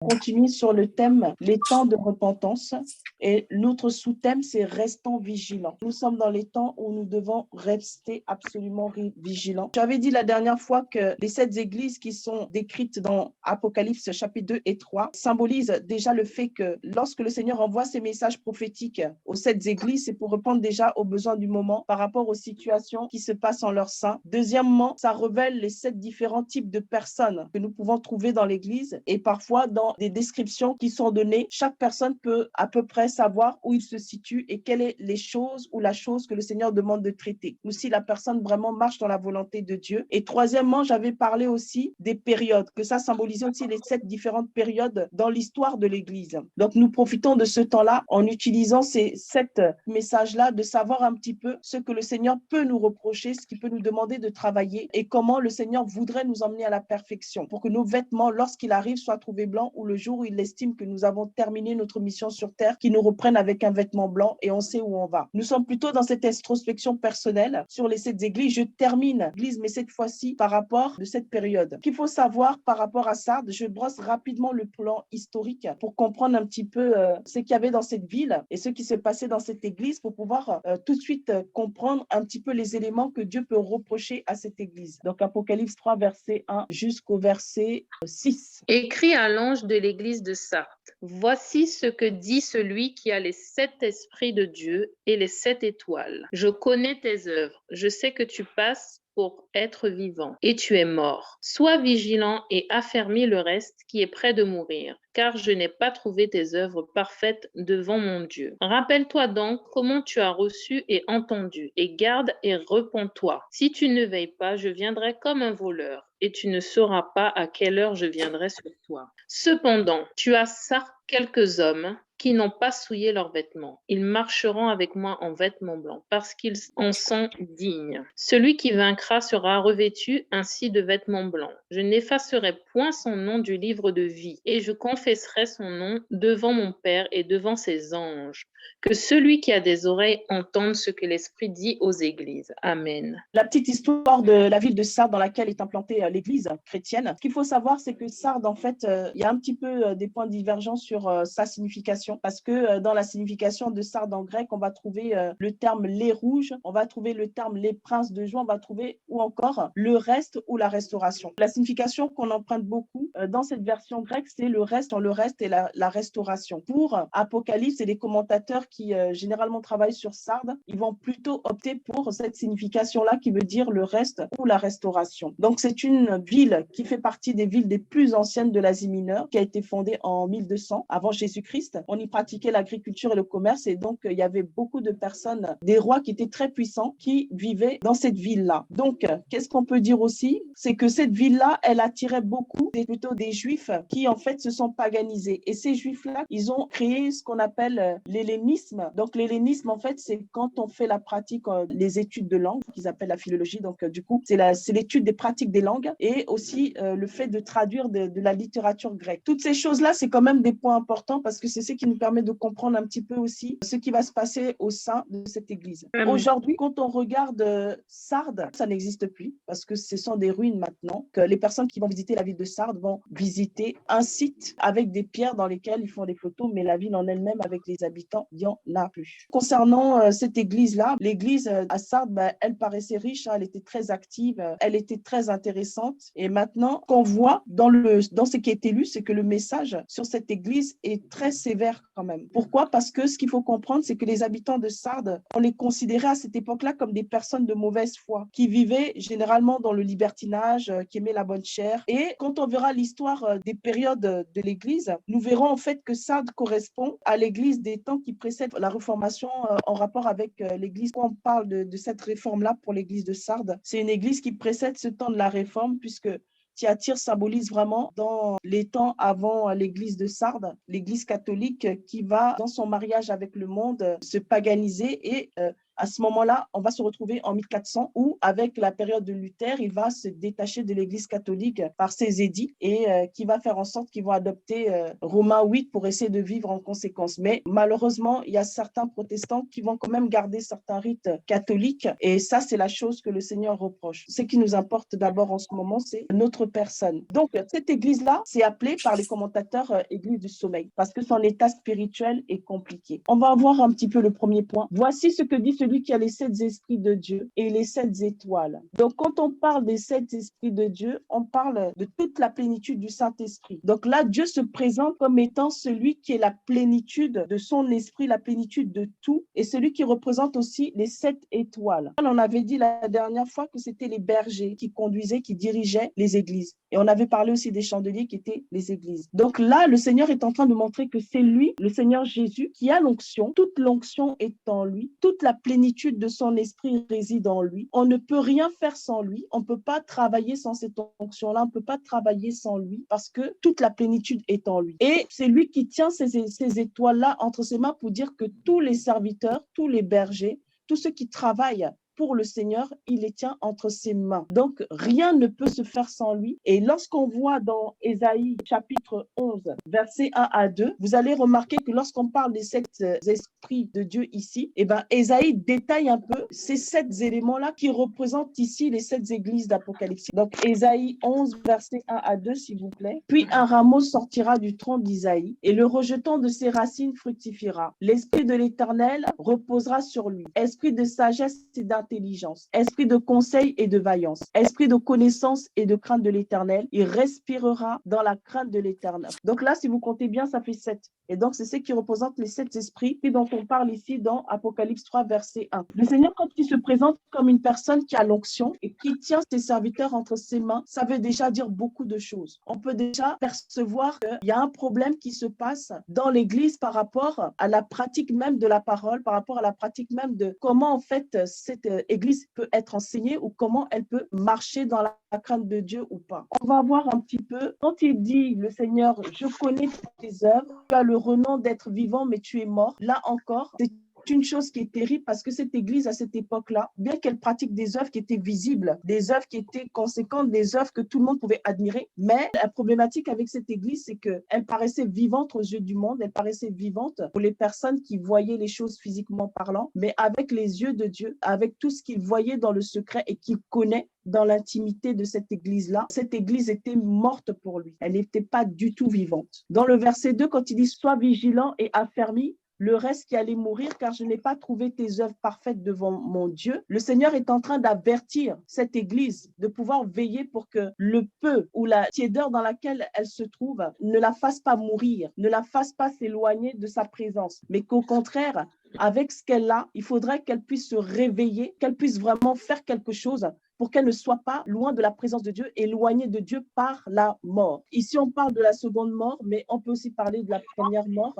Continuer sur le thème les temps de repentance et notre sous-thème c'est restons vigilants. Nous sommes dans les temps où nous devons rester absolument vigilants. J'avais dit la dernière fois que les 7 églises qui sont décrites dans Apocalypse chapitre 2 et 3 symbolisent déjà le fait que lorsque le Seigneur envoie ses messages prophétiques aux 7 églises, c'est pour répondre déjà aux besoins du moment par rapport aux situations qui se passent en leur sein. Deuxièmement, ça révèle les 7 différents types de personnes que nous pouvons trouver dans l'église et parfois dans des descriptions qui sont données, chaque personne peut à peu près savoir où il se situe et quelles sont les choses ou la chose que le Seigneur demande de traiter, ou si la personne vraiment marche dans la volonté de Dieu. Et troisièmement, j'avais parlé aussi des périodes, que ça symbolisait aussi les 7 différentes périodes dans l'histoire de l'Église. Donc nous profitons de ce temps-là en utilisant ces 7 messages-là, de savoir un petit peu ce que le Seigneur peut nous reprocher, ce qu'il peut nous demander de travailler et comment le Seigneur voudrait nous emmener à la perfection pour que nos vêtements, lorsqu'il arrive, soient trouvés blancs ou le jour où il estime que nous avons terminé notre mission sur terre, qu'il nous reprenne avec un vêtement blanc et on sait où on va. Nous sommes plutôt dans cette introspection personnelle sur les 7 églises. Je termine l'église, mais cette fois-ci par rapport de cette période. Ce qu'il faut savoir par rapport à Sardes, je brosse rapidement le plan historique pour comprendre un petit peu ce qu'il y avait dans cette ville et ce qui s'est passé dans cette église pour pouvoir tout de suite comprendre un petit peu les éléments que Dieu peut reprocher à cette église. Donc Apocalypse 3, verset 1 jusqu'au verset 6. Écrit à l'ange de l'église de Sardes. Voici ce que dit celui qui a les 7 esprits de Dieu et les 7 étoiles. Je connais tes œuvres. Je sais que tu passes pour être vivant et tu es mort. Sois vigilant et affermis le reste qui est près de mourir, car je n'ai pas trouvé tes œuvres parfaites devant mon Dieu. Rappelle-toi donc comment tu as reçu et entendu, et garde et repens-toi. Si tu ne veilles pas, je viendrai comme un voleur, et tu ne sauras pas à quelle heure je viendrai sur toi. Cependant, tu as ça quelques hommes qui n'ont pas souillé leurs vêtements. Ils marcheront avec moi en vêtements blancs, parce qu'ils en sont dignes. Celui qui vaincra sera revêtu ainsi de vêtements blancs. Je n'effacerai point son nom du livre de vie, et je confesserai son nom devant mon Père et devant ses anges. Que celui qui a des oreilles entende ce que l'Esprit dit aux églises. Amen. La petite histoire de la ville de Sardes dans laquelle est implantée l'église chrétienne. Ce qu'il faut savoir, c'est que Sardes, en fait, il y a un petit peu des points divergents sur sa signification, parce que dans la signification de Sardes en grec, on va trouver le terme les rouges, on va trouver le terme les princes de joie, on va trouver ou encore le reste ou la restauration. La signification qu'on emprunte beaucoup dans cette version grecque, c'est le reste et la restauration. Pour Apocalypse et les commentateurs qui généralement travaillent sur Sardes, ils vont plutôt opter pour cette signification-là qui veut dire le reste ou la restauration. Donc c'est une ville qui fait partie des villes des plus anciennes de l'Asie mineure, qui a été fondée en 1200 avant Jésus-Christ. On y pratiquait l'agriculture et le commerce et donc il y avait beaucoup de personnes, des rois qui étaient très puissants qui vivaient dans cette ville-là. Donc qu'est-ce qu'on peut dire aussi? C'est que cette ville-là, elle attirait beaucoup plutôt des juifs qui en fait se sont paganisés. Et ces juifs-là, ils ont créé ce qu'on appelle l'hellénisme. Donc l'hellénisme, en fait, c'est quand on fait la pratique, les études de langue, qu'ils appellent la philologie. Donc du coup, c'est l'étude des pratiques des langues et aussi le fait de traduire de la littérature grecque. Toutes ces choses-là, c'est quand même des points importants parce que c'est ce qui nous permet de comprendre un petit peu aussi ce qui va se passer au sein de cette église. Aujourd'hui, quand on regarde Sardes, ça n'existe plus parce que ce sont des ruines maintenant, que les personnes qui vont visiter la ville de Sardes vont visiter un site avec des pierres dans lesquelles ils font des photos, mais la ville en elle-même avec les habitants, il n'y en a plus. Concernant cette église-là, l'église à Sardes, elle paraissait riche, elle était très active, elle était très intéressante. Et maintenant, qu'on voit dans ce qui est élu, c'est que le message sur cette église est très sévère quand même. Pourquoi? Parce que ce qu'il faut comprendre, c'est que les habitants de Sardes, on les considérait à cette époque-là comme des personnes de mauvaise foi, qui vivaient généralement dans le libertinage, qui aimaient la bonne chair. Et quand on verra l'histoire des périodes de l'église, nous verrons en fait que Sardes correspond à l'église des temps qui précèdent la Réformation en rapport avec l'église. Quand on parle de cette réforme-là pour l'église de Sardes, c'est une église qui précède ce temps de la réforme puisque Thyatire symbolise vraiment dans les temps avant l'église de Sardes, l'église catholique qui va dans son mariage avec le monde se paganiser et à ce moment-là, on va se retrouver en 1400 où, avec la période de Luther, il va se détacher de l'Église catholique par ses édits et qui va faire en sorte qu'ils vont adopter Romains 8 pour essayer de vivre en conséquence. Mais malheureusement, il y a certains protestants qui vont quand même garder certains rites catholiques et ça, c'est la chose que le Seigneur reproche. Ce qui nous importe d'abord en ce moment, c'est notre personne. Donc, cette église-là, c'est appelée par les commentateurs église du sommeil parce que son état spirituel est compliqué. On va voir un petit peu le premier point. Voici ce que dit celui qui a les 7 esprits de Dieu et les 7 étoiles. Donc, quand on parle des 7 esprits de Dieu, on parle de toute la plénitude du Saint-Esprit. Donc là, Dieu se présente comme étant celui qui est la plénitude de son esprit, la plénitude de tout, et celui qui représente aussi les 7 étoiles. On avait dit la dernière fois que c'était les bergers qui conduisaient, qui dirigeaient les églises. Et on avait parlé aussi des chandeliers qui étaient les églises. Donc là, le Seigneur est en train de montrer que c'est lui, le Seigneur Jésus, qui a l'onction. Toute l'onction est en lui. Toute la plénitude de son esprit réside en lui. On ne peut rien faire sans lui. On ne peut pas travailler sans cette onction-là. On ne peut pas travailler sans lui parce que toute la plénitude est en lui. Et c'est lui qui tient ces étoiles-là entre ses mains pour dire que tous les serviteurs, tous les bergers, tous ceux qui travaillent pour le Seigneur, il les tient entre ses mains. Donc, rien ne peut se faire sans lui. Et lorsqu'on voit dans Ésaïe chapitre 11, versets 1 à 2, vous allez remarquer que lorsqu'on parle des 7 esprits de Dieu ici, eh ben, Ésaïe détaille un peu ces 7 éléments-là qui représentent ici les 7 églises d'Apocalypse. Donc, Ésaïe 11, versets 1 à 2, s'il vous plaît. Puis un rameau sortira du tronc d'Isaïe et le rejetant de ses racines fructifiera. L'esprit de l'Éternel reposera sur lui. Esprit de sagesse et d'intelligence, esprit de conseil et de vaillance, esprit de connaissance et de crainte de l'Éternel. Il respirera dans la crainte de l'Éternel. Donc là, si vous comptez bien, ça fait 7. Et donc, c'est ce qui représente les 7 esprits dont on parle ici dans Apocalypse 3, verset 1. Le Seigneur, quand il se présente comme une personne qui a l'onction et qui tient ses serviteurs entre ses mains, ça veut déjà dire beaucoup de choses. On peut déjà percevoir qu'il y a un problème qui se passe dans l'Église par rapport à la pratique même de la parole, par rapport à la pratique même de comment, en fait, cette Église peut être enseignée ou comment elle peut marcher dans la crainte de Dieu ou pas. On va voir un petit peu, quand il dit, le Seigneur, je connais tes œuvres, tu as le renom d'être vivant, mais tu es mort. Là encore, c'est une chose qui est terrible parce que cette église, à cette époque-là, bien qu'elle pratique des œuvres qui étaient visibles, des œuvres qui étaient conséquentes, des œuvres que tout le monde pouvait admirer, mais la problématique avec cette église, c'est qu'elle paraissait vivante aux yeux du monde, elle paraissait vivante pour les personnes qui voyaient les choses physiquement parlant, mais avec les yeux de Dieu, avec tout ce qu'il voyait dans le secret et qu'il connaît dans l'intimité de cette église-là, cette église était morte pour lui. Elle n'était pas du tout vivante. Dans le verset 2, quand il dit « Sois vigilant et affermi », le reste qui allait mourir, car je n'ai pas trouvé tes œuvres parfaites devant mon Dieu. Le Seigneur est en train d'avertir cette église de pouvoir veiller pour que le peu ou la tiédeur dans laquelle elle se trouve ne la fasse pas mourir, ne la fasse pas s'éloigner de sa présence, mais qu'au contraire, avec ce qu'elle a, il faudrait qu'elle puisse se réveiller, qu'elle puisse vraiment faire quelque chose pour qu'elle ne soit pas loin de la présence de Dieu, éloignée de Dieu par la mort. Ici, on parle de la seconde mort, mais on peut aussi parler de la première mort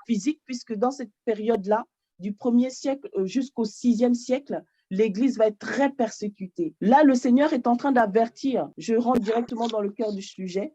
physique, puisque dans cette période-là, du 1er siècle jusqu'au 6e siècle, l'Église va être très persécutée. Là, le Seigneur est en train d'avertir, je rentre directement dans le cœur du sujet,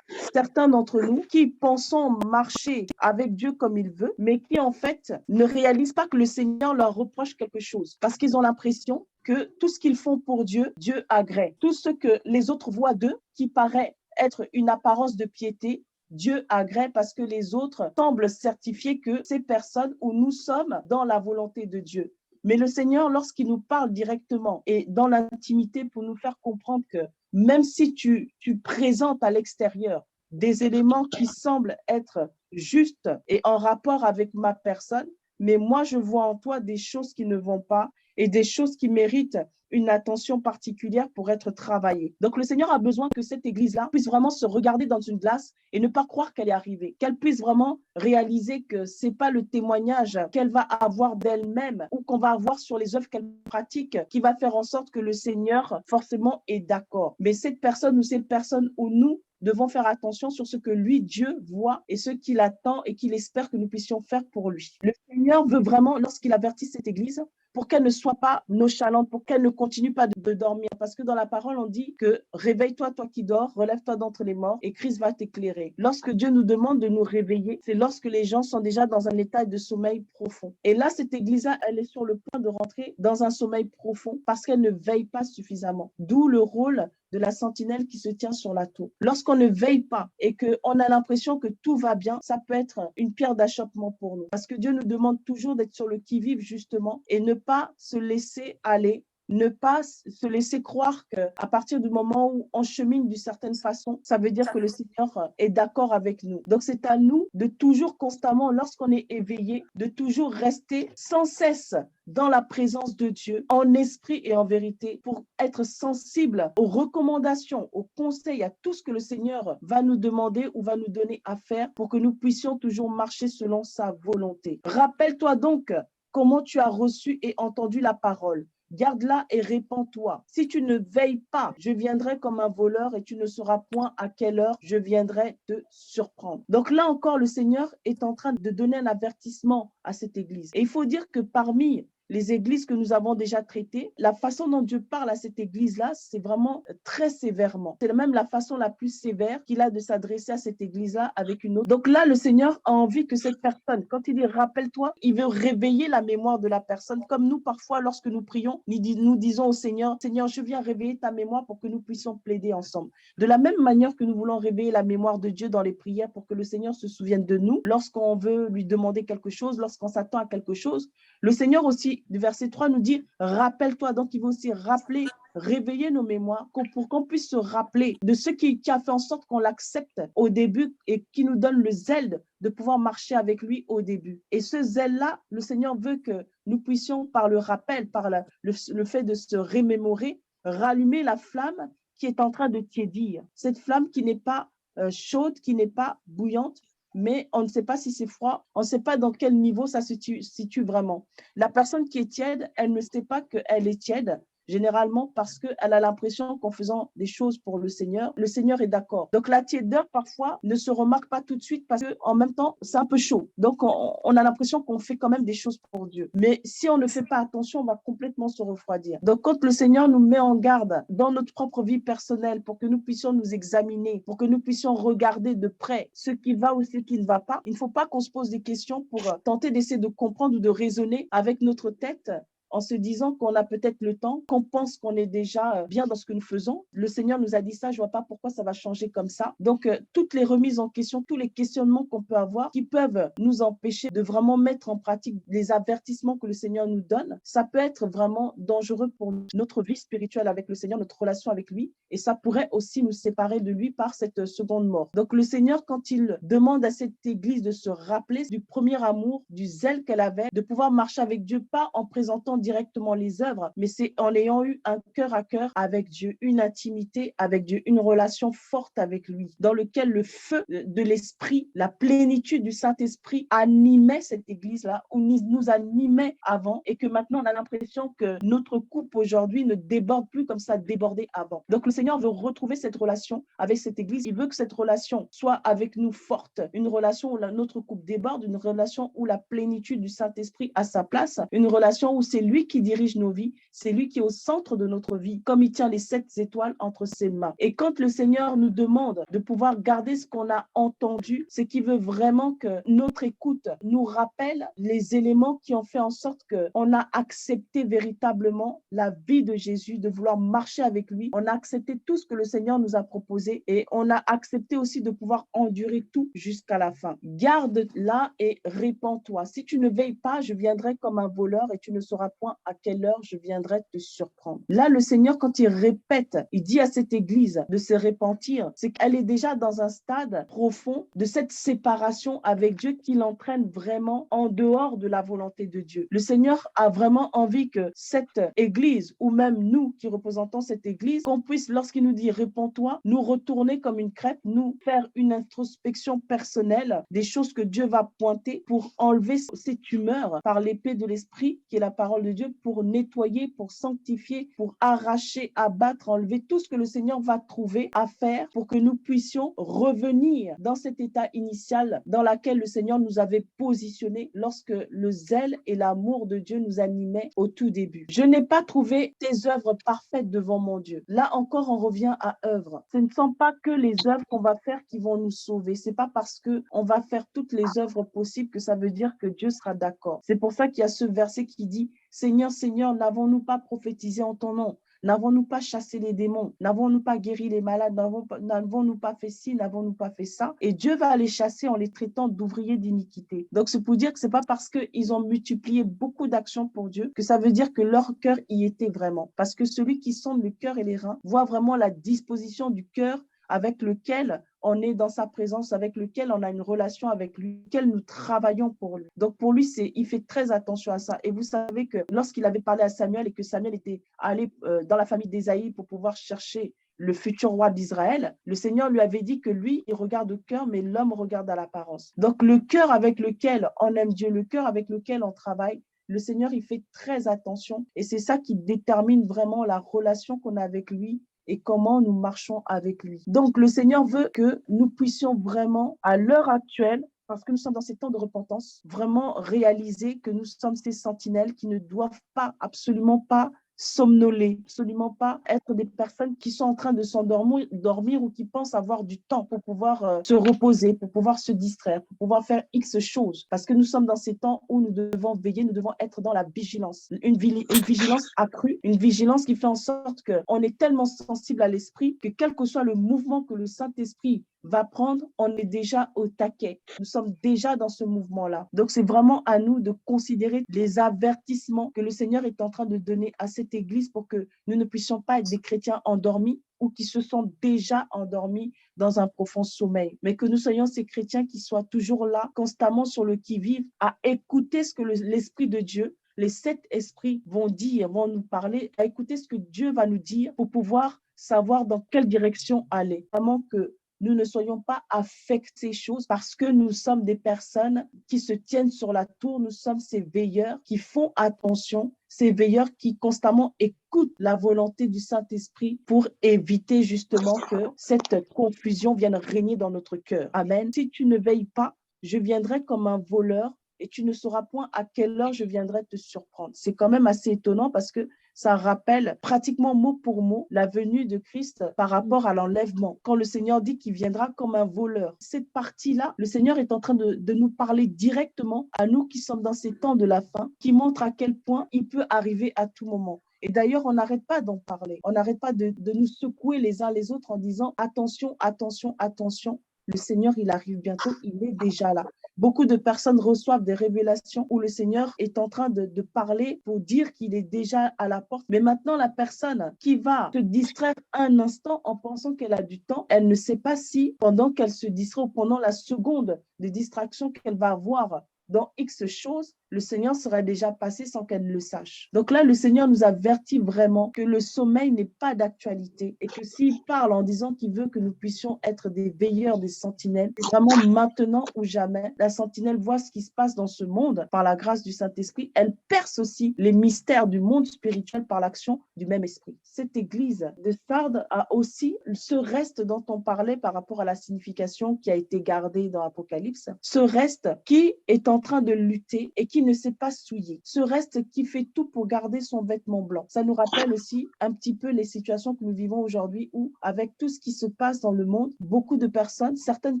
certains d'entre nous qui pensons marcher avec Dieu comme il veut, mais qui en fait ne réalisent pas que le Seigneur leur reproche quelque chose, parce qu'ils ont l'impression que tout ce qu'ils font pour Dieu, Dieu agrée. Tout ce que les autres voient d'eux, qui paraît être une apparence de piété, Dieu agrée parce que les autres semblent certifier que ces personnes où nous sommes dans la volonté de Dieu. Mais le Seigneur, lorsqu'il nous parle directement et dans l'intimité pour nous faire comprendre que même si tu présentes à l'extérieur des éléments qui semblent être justes et en rapport avec ma personne, mais moi, je vois en toi des choses qui ne vont pas et des choses qui méritent une attention particulière pour être travaillée. Donc, le Seigneur a besoin que cette église-là puisse vraiment se regarder dans une glace et ne pas croire qu'elle est arrivée, qu'elle puisse vraiment réaliser que ce n'est pas le témoignage qu'elle va avoir d'elle-même ou qu'on va avoir sur les œuvres qu'elle pratique qui va faire en sorte que le Seigneur, forcément, est d'accord. Mais cette personne ou cette personne où nous devons faire attention sur ce que lui, Dieu, voit et ce qu'il attend et qu'il espère que nous puissions faire pour lui. Le Seigneur veut vraiment, lorsqu'il avertit cette Église, pour qu'elle ne soit pas nonchalante, pour qu'elle ne continue pas de dormir. Parce que dans la parole, on dit que réveille-toi, toi qui dors, relève-toi d'entre les morts et Christ va t'éclairer. Lorsque Dieu nous demande de nous réveiller, c'est lorsque les gens sont déjà dans un état de sommeil profond. Et là, cette Église-là, elle est sur le point de rentrer dans un sommeil profond parce qu'elle ne veille pas suffisamment. D'où le rôle de la sentinelle qui se tient sur la tour. Lorsqu'on ne veille pas et qu'on a l'impression que tout va bien, ça peut être une pierre d'achoppement pour nous. Parce que Dieu nous demande toujours d'être sur le qui-vive justement et ne pas se laisser aller, ne pas se laisser croire qu'à partir du moment où on chemine d'une certaine façon, ça veut dire que le Seigneur est d'accord avec nous. Donc c'est à nous de toujours constamment, lorsqu'on est éveillé, de toujours rester sans cesse dans la présence de Dieu, en esprit et en vérité, pour être sensible aux recommandations, aux conseils, à tout ce que le Seigneur va nous demander ou va nous donner à faire pour que nous puissions toujours marcher selon sa volonté. Rappelle-toi donc comment tu as reçu et entendu la parole. Garde-la et répands-toi. Si tu ne veilles pas, je viendrai comme un voleur et tu ne sauras point à quelle heure je viendrai te surprendre. Donc là encore, le Seigneur est en train de donner un avertissement à cette église. Et il faut dire que parmi les églises que nous avons déjà traitées, la façon dont Dieu parle à cette église-là, c'est vraiment très sévèrement. C'est même la façon la plus sévère qu'il a de s'adresser à cette église-là avec une autre. Donc là, le Seigneur a envie que cette personne, quand il dit « rappelle-toi », il veut réveiller la mémoire de la personne. Comme nous, parfois, lorsque nous prions, nous disons au Seigneur, « Seigneur, je viens réveiller ta mémoire pour que nous puissions plaider ensemble. » De la même manière que nous voulons réveiller la mémoire de Dieu dans les prières pour que le Seigneur se souvienne de nous, lorsqu'on veut lui demander quelque chose, lorsqu'on s'attend à quelque chose, le Seigneur aussi, du verset 3, nous dit « rappelle-toi ». Donc, il veut aussi rappeler, réveiller nos mémoires pour qu'on puisse se rappeler de ce qui a fait en sorte qu'on l'accepte au début et qui nous donne le zèle de pouvoir marcher avec lui au début. Et ce zèle-là, le Seigneur veut que nous puissions, par le rappel, par le fait de se remémorer, rallumer la flamme qui est en train de tiédir. Cette flamme qui n'est pas chaude, qui n'est pas bouillante, mais on ne sait pas si c'est froid, on ne sait pas dans quel niveau ça se situe vraiment. La personne qui est tiède, elle ne sait pas qu'elle est tiède, généralement parce qu'elle a l'impression qu'en faisant des choses pour le Seigneur est d'accord. Donc la tiédeur, parfois, ne se remarque pas tout de suite parce qu'en même temps, c'est un peu chaud. Donc on a l'impression qu'on fait quand même des choses pour Dieu. Mais si on ne fait pas attention, on va complètement se refroidir. Donc quand le Seigneur nous met en garde dans notre propre vie personnelle pour que nous puissions nous examiner, pour que nous puissions regarder de près ce qui va ou ce qui ne va pas, il ne faut pas qu'on se pose des questions pour tenter d'essayer de comprendre ou de raisonner avec notre tête en se disant qu'on a peut-être le temps, qu'on pense qu'on est déjà bien dans ce que nous faisons. Le Seigneur nous a dit ça, je ne vois pas pourquoi ça va changer comme ça. Donc, toutes les remises en question, tous les questionnements qu'on peut avoir qui peuvent nous empêcher de vraiment mettre en pratique les avertissements que le Seigneur nous donne, ça peut être vraiment dangereux pour notre vie spirituelle avec le Seigneur, notre relation avec lui, et ça pourrait aussi nous séparer de lui par cette seconde mort. Donc, le Seigneur, quand il demande à cette église de se rappeler du premier amour, du zèle qu'elle avait, de pouvoir marcher avec Dieu, pas en présentant directement les œuvres, mais c'est en ayant eu un cœur à cœur avec Dieu, une intimité avec Dieu, une relation forte avec lui, dans lequel le feu de l'esprit, la plénitude du Saint-Esprit animait cette église-là, ou nous animait avant, et que maintenant on a l'impression que notre coupe aujourd'hui ne déborde plus comme ça débordait avant. Donc le Seigneur veut retrouver cette relation avec cette église. Il veut que cette relation soit avec nous forte, une relation où notre coupe déborde, une relation où la plénitude du Saint-Esprit a sa place, une relation où c'est lui qui dirige nos vies, c'est lui qui est au centre de notre vie, comme il tient les 7 étoiles entre ses mains. Et quand le Seigneur nous demande de pouvoir garder ce qu'on a entendu, c'est qu'il veut vraiment que notre écoute nous rappelle les éléments qui ont fait en sorte qu'on a accepté véritablement la vie de Jésus, de vouloir marcher avec lui. On a accepté tout ce que le Seigneur nous a proposé et on a accepté aussi de pouvoir endurer tout jusqu'à la fin. Garde-la et répands-toi. Si tu ne veilles pas, je viendrai comme un voleur et tu ne sauras point à quelle heure je viendrai te surprendre. Là, le Seigneur, quand il répète, il dit à cette église de se repentir, c'est qu'elle est déjà dans un stade profond de cette séparation avec Dieu qui l'entraîne vraiment en dehors de la volonté de Dieu. Le Seigneur a vraiment envie que cette église, ou même nous qui représentons cette église, qu'on puisse, lorsqu'il nous dit réponds-toi, nous retourner comme une crêpe, nous faire une introspection personnelle des choses que Dieu va pointer pour enlever ces tumeurs par l'épée de l'esprit qui est la parole parole de Dieu pour nettoyer, pour sanctifier, pour arracher, abattre, enlever tout ce que le Seigneur va trouver à faire pour que nous puissions revenir dans cet état initial dans lequel le Seigneur nous avait positionnés lorsque le zèle et l'amour de Dieu nous animaient au tout début. Je n'ai pas trouvé tes œuvres parfaites devant mon Dieu. Là encore, on revient à œuvres. Ce ne sont pas que les œuvres qu'on va faire qui vont nous sauver. C'est pas parce que on va faire toutes les œuvres possibles que ça veut dire que Dieu sera d'accord. C'est pour ça qu'il y a ce verset qui dit « Seigneur, Seigneur, n'avons-nous pas prophétisé en ton nom ? N'avons-nous pas chassé les démons? N'avons-nous pas guéri les malades? N'avons-nous pas fait ci? N'avons-nous pas fait ça? » Et Dieu va les chasser en les traitant d'ouvriers d'iniquité. Donc, c'est pour dire que ce n'est pas parce qu'ils ont multiplié beaucoup d'actions pour Dieu que ça veut dire que leur cœur y était vraiment. Parce que celui qui sonde le cœur et les reins voit vraiment la disposition du cœur avec lequel on est dans sa présence, avec lequel on a une relation avec lui, lequel nous travaillons pour lui. Donc pour lui, il fait très attention à ça. Et vous savez que lorsqu'il avait parlé à Samuel et que Samuel était allé dans la famille d'Ésaïe pour pouvoir chercher le futur roi d'Israël, le Seigneur lui avait dit que lui, il regarde au cœur, mais l'homme regarde à l'apparence. Donc le cœur avec lequel on aime Dieu, le cœur avec lequel on travaille, le Seigneur, il fait très attention. Et c'est ça qui détermine vraiment la relation qu'on a avec lui et comment nous marchons avec lui. Donc, le Seigneur veut que nous puissions vraiment, à l'heure actuelle, parce que nous sommes dans ces temps de repentance, vraiment réaliser que nous sommes ces sentinelles qui ne doivent pas, absolument pas, somnoler, absolument pas être des personnes qui sont en train de s'endormir ou qui pensent avoir du temps pour pouvoir se reposer, pour pouvoir se distraire, pour pouvoir faire X choses. Parce que nous sommes dans ces temps où nous devons veiller, nous devons être dans la vigilance. Une vigilance accrue, une vigilance qui fait en sorte qu'on est tellement sensible à l'esprit que quel que soit le mouvement que le Saint-Esprit va prendre, on est déjà au taquet. Nous sommes déjà dans ce mouvement-là. Donc, c'est vraiment à nous de considérer les avertissements que le Seigneur est en train de donner à cette Église pour que nous ne puissions pas être des chrétiens endormis ou qui se sont déjà endormis dans un profond sommeil, mais que nous soyons ces chrétiens qui soient toujours là, constamment sur le qui-vive, à écouter ce que l'Esprit de Dieu, les 7 esprits vont dire, vont nous parler, à écouter ce que Dieu va nous dire pour pouvoir savoir dans quelle direction aller. Vraiment que nous ne soyons pas affectés choses parce que nous sommes des personnes qui se tiennent sur la tour, nous sommes ces veilleurs qui font attention, ces veilleurs qui constamment écoutent la volonté du Saint-Esprit pour éviter justement que cette confusion vienne régner dans notre cœur. Amen. Si tu ne veilles pas, je viendrai comme un voleur et tu ne sauras point à quelle heure je viendrai te surprendre. C'est quand même assez étonnant parce que ça rappelle pratiquement mot pour mot la venue de Christ par rapport à l'enlèvement. Quand le Seigneur dit qu'il viendra comme un voleur, cette partie-là, le Seigneur est en train de nous parler directement à nous qui sommes dans ces temps de la fin, qui montre à quel point il peut arriver à tout moment. Et d'ailleurs, on n'arrête pas d'en parler. On n'arrête pas de nous secouer les uns les autres en disant attention, attention, attention. Le Seigneur, il arrive bientôt, il est déjà là. Beaucoup de personnes reçoivent des révélations où le Seigneur est en train de parler pour dire qu'il est déjà à la porte. Mais maintenant, la personne qui va se distraire un instant en pensant qu'elle a du temps, elle ne sait pas si pendant qu'elle se distrait ou pendant la seconde de distraction qu'elle va avoir dans X choses, le Seigneur sera déjà passé sans qu'elle le sache. Donc là, le Seigneur nous avertit vraiment que le sommeil n'est pas d'actualité et que s'il parle en disant qu'il veut que nous puissions être des veilleurs, des sentinelles, vraiment maintenant ou jamais, la sentinelle voit ce qui se passe dans ce monde par la grâce du Saint-Esprit. Elle perce aussi les mystères du monde spirituel par l'action du même esprit. Cette église de Sardes a aussi ce reste dont on parlait par rapport à la signification qui a été gardée dans l'Apocalypse, ce reste qui est en train de lutter et qui ne s'est pas souillé. Ce reste qui fait tout pour garder son vêtement blanc. Ça nous rappelle aussi un petit peu les situations que nous vivons aujourd'hui où, avec tout ce qui se passe dans le monde, beaucoup de personnes, certaines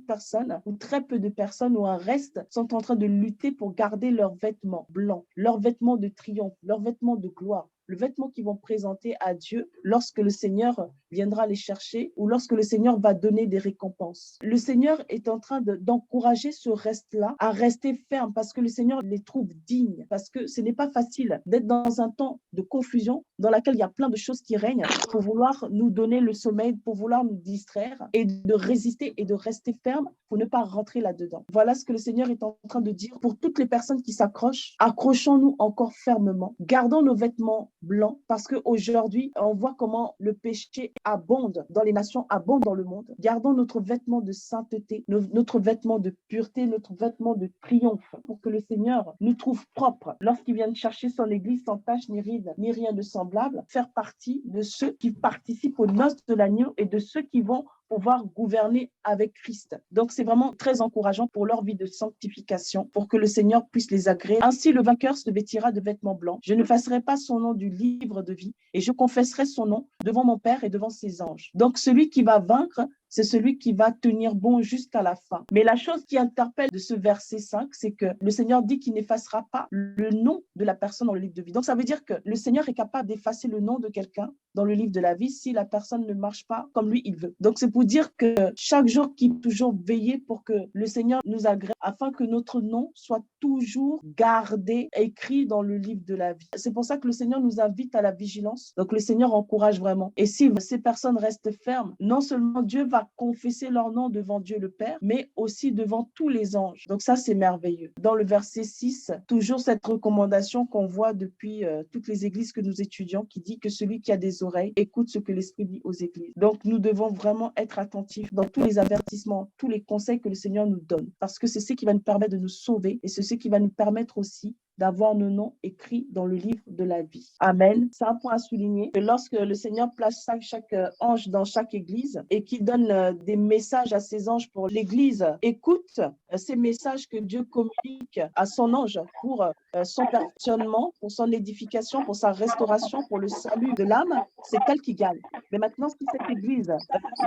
personnes ou très peu de personnes ou un reste sont en train de lutter pour garder leurs vêtements blancs, leurs vêtements de triomphe, leurs vêtements de gloire, le vêtement qu'ils vont présenter à Dieu lorsque le Seigneur viendra les chercher ou lorsque le Seigneur va donner des récompenses. Le Seigneur est en train d'encourager ce reste-là à rester ferme parce que le Seigneur les trouve dignes, parce que ce n'est pas facile d'être dans un temps de confusion dans laquelle il y a plein de choses qui règnent pour vouloir nous donner le sommeil, pour vouloir nous distraire et de résister et de rester ferme pour ne pas rentrer là-dedans. Voilà ce que le Seigneur est en train de dire pour toutes les personnes qui s'accrochent. Accrochons-nous encore fermement, gardons nos vêtements blanc, parce qu'aujourd'hui, on voit comment le péché abonde dans les nations, abonde dans le monde. Gardons notre vêtement de sainteté, notre vêtement de pureté, notre vêtement de triomphe, pour que le Seigneur nous trouve propres lorsqu'il vient chercher son Église sans tache ni ride, ni rien de semblable, faire partie de ceux qui participent aux noces de l'agneau et de ceux qui vont pouvoir gouverner avec Christ. Donc, c'est vraiment très encourageant pour leur vie de sanctification, pour que le Seigneur puisse les agréer. Ainsi, le vainqueur se vêtira de vêtements blancs. Je n'effacerai pas son nom du livre de vie et je confesserai son nom devant mon Père et devant ses anges. Donc, celui qui va vaincre, c'est celui qui va tenir bon jusqu'à la fin. Mais la chose qui interpelle de ce verset 5, c'est que le Seigneur dit qu'il n'effacera pas le nom de la personne dans le livre de vie. Donc, ça veut dire que le Seigneur est capable d'effacer le nom de quelqu'un dans le livre de la vie si la personne ne marche pas comme lui, il veut. Donc, c'est pour dire que chaque jour, qu'il faut toujours veiller pour que le Seigneur nous agrée afin que notre nom soit toujours gardé, écrit dans le livre de la vie. C'est pour ça que le Seigneur nous invite à la vigilance. Donc, le Seigneur encourage vraiment. Et si ces personnes restent fermes, non seulement Dieu va confesser leur nom devant Dieu le Père, mais aussi devant tous les anges. Donc ça, c'est merveilleux. Dans le verset 6, toujours cette recommandation qu'on voit depuis toutes les églises que nous étudions, qui dit que celui qui a des oreilles écoute ce que l'Esprit dit aux églises. Donc nous devons vraiment être attentifs dans tous les avertissements, tous les conseils que le Seigneur nous donne, parce que c'est ce qui va nous permettre de nous sauver et c'est ce qui va nous permettre aussi d'avoir nos noms écrits dans le livre de la vie. Amen. C'est un point à souligner que lorsque le Seigneur place chaque ange dans chaque église et qu'il donne des messages à ses anges pour l'église, écoute ces messages que Dieu communique à son ange pour son perfectionnement, pour son édification, pour sa restauration, pour le salut de l'âme, c'est elle qui gagne. Mais maintenant, si cette église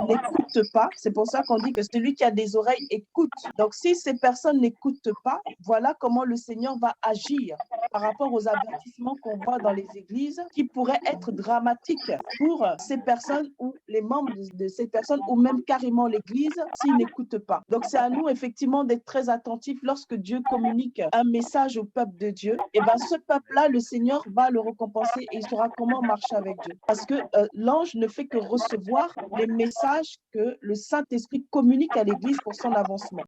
n'écoute pas, c'est pour ça qu'on dit que celui qui a des oreilles écoute. Donc, si ces personnes n'écoutent pas, voilà comment le Seigneur va agir par rapport aux avertissements qu'on voit dans les églises qui pourraient être dramatiques pour ces personnes ou les membres de ces personnes ou même carrément l'église s'ils n'écoutent pas. Donc, c'est à nous effectivement d'être très attentifs lorsque Dieu communique un message au peuple de Dieu. Et bien, ce peuple-là, le Seigneur va le récompenser et il saura comment marcher avec Dieu. Parce que l'ange ne fait que recevoir les messages que le Saint-Esprit communique à l'église pour son avancement.